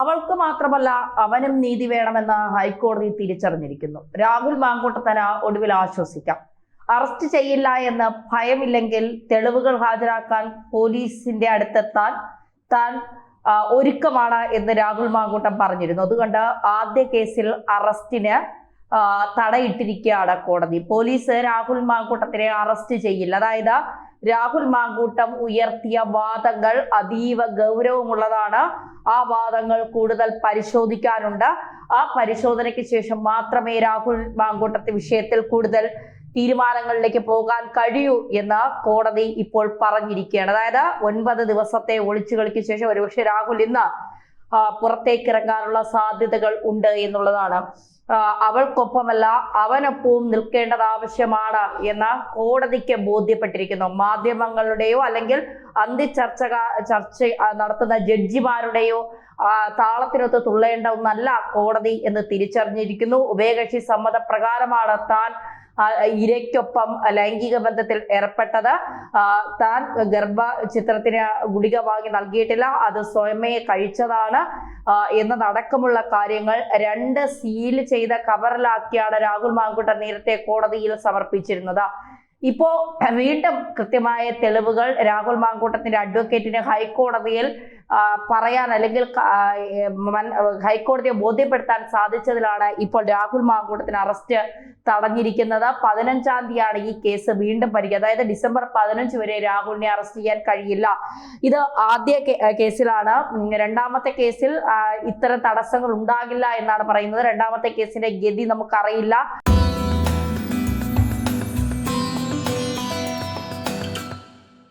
അവൾക്ക് മാത്രമല്ല അവനും നീതി വേണമെന്ന് ഹൈക്കോടതി തിരിച്ചറിഞ്ഞിരിക്കുന്നു. രാഹുൽ മാങ്കൂട്ടത്തിന് ഒടുവിൽ ആശ്വസിക്കാം. അറസ്റ്റ് ചെയ്യില്ല എന്ന് ഭയമില്ലെങ്കിൽ തെളിവുകൾ ഹാജരാക്കാൻ പോലീസിന്റെ അടുത്തെത്താൻ താൻ ഒരുക്കമാണ് എന്ന് രാഹുൽ മാങ്കൂട്ടം പറഞ്ഞിരുന്നു. അതുകൊണ്ട് ആദ്യ കേസിൽ അറസ്റ്റിന് തടയിട്ടിരിക്കുകയാണ് കോടതി. പോലീസ് രാഹുൽ മാങ്കൂട്ടത്തിനെ അറസ്റ്റ് ചെയ്യില്ല. അതായത് രാഹുൽ മാങ്കൂട്ടം ഉയർത്തിയ വാദങ്ങൾ അതീവ ഗൗരവമുള്ളതാണ്. ആ വാദങ്ങൾ കൂടുതൽ പരിശോധിക്കാനുണ്ട്. ആ പരിശോധനയ്ക്ക് ശേഷം മാത്രമേ രാഹുൽ മാങ്കൂട്ടത്തെ വിഷയത്തിൽ കൂടുതൽ തീരുമാനങ്ങളിലേക്ക് പോകാൻ കഴിയൂ എന്ന് കോടതി ഇപ്പോൾ പറഞ്ഞിരിക്കുകയാണ്. അതായത് 9 ദിവസത്തെ ഒളിച്ചുകളിക്ക് ശേഷം ഒരുപക്ഷെ രാഹുൽ ഇന്ന് പുറത്തേക്ക് ഇറങ്ങാനുള്ള സാധ്യതകൾ ഉണ്ട് എന്നുള്ളതാണ്. അവൾക്കൊപ്പമല്ല അവനൊപ്പവും നിൽക്കേണ്ടത് ആവശ്യമാണ് എന്ന് കോടതിക്ക് ബോധ്യപ്പെട്ടിരിക്കുന്നു. മാധ്യമങ്ങളുടെയോ അല്ലെങ്കിൽ ചർച്ച നടത്തുന്ന ജഡ്ജിമാരുടെയോ താളത്തിനൊത്ത് തുള്ളേണ്ട ഒന്നല്ല കോടതി എന്ന് തിരിച്ചറിഞ്ഞിരിക്കുന്നു. ഉഭയകക്ഷി സമ്മതപ്രകാരമാണ് താൻ ഇരയ്ക്കൊപ്പം ലൈംഗിക ബന്ധത്തിൽ ഏർപ്പെട്ടത്. താൻ ചിത്രത്തിന് ഗുളിക വാങ്ങി നൽകിയിട്ടില്ല, അത് സ്വയമേ കഴിച്ചതാണ് എന്നതടക്കമുള്ള കാര്യങ്ങൾ 2 സീൽ ചെയ്ത കവറിലാക്കിയാണ് രാഹുൽ മാങ്കൂട്ടം നേരത്തെ കോടതിയിൽ സമർപ്പിച്ചിരുന്നത്. ഇപ്പോ വീണ്ടും കൃത്യമായ തെളിവുകൾ രാഹുൽ മാങ്കൂട്ടത്തിന്റെ അഡ്വക്കേറ്റിന് ഹൈക്കോടതിയിൽ പറയാൻ അല്ലെങ്കിൽ ഹൈക്കോടതിയെ ബോധ്യപ്പെടുത്താൻ സാധിച്ചതിലാണ് ഇപ്പോൾ രാഹുൽ മാങ്കൂട്ടത്തിന് അറസ്റ്റ് തടഞ്ഞിരിക്കുന്നത്. 15-ാം തീയതിയാണ് ഈ കേസ് വീണ്ടും പരിഗണിക്കുക. അതായത് ഡിസംബർ 15 വരെ രാഹുലിനെ അറസ്റ്റ് ചെയ്യാൻ കഴിയില്ല. ഇത് ആദ്യ കേസിലാണ്. രണ്ടാമത്തെ കേസിൽ ഇത്തരം തടസ്സങ്ങൾ ഉണ്ടാകില്ല എന്നാണ് പറയുന്നത്. രണ്ടാമത്തെ കേസിന്റെ ഗതി നമുക്കറിയില്ല.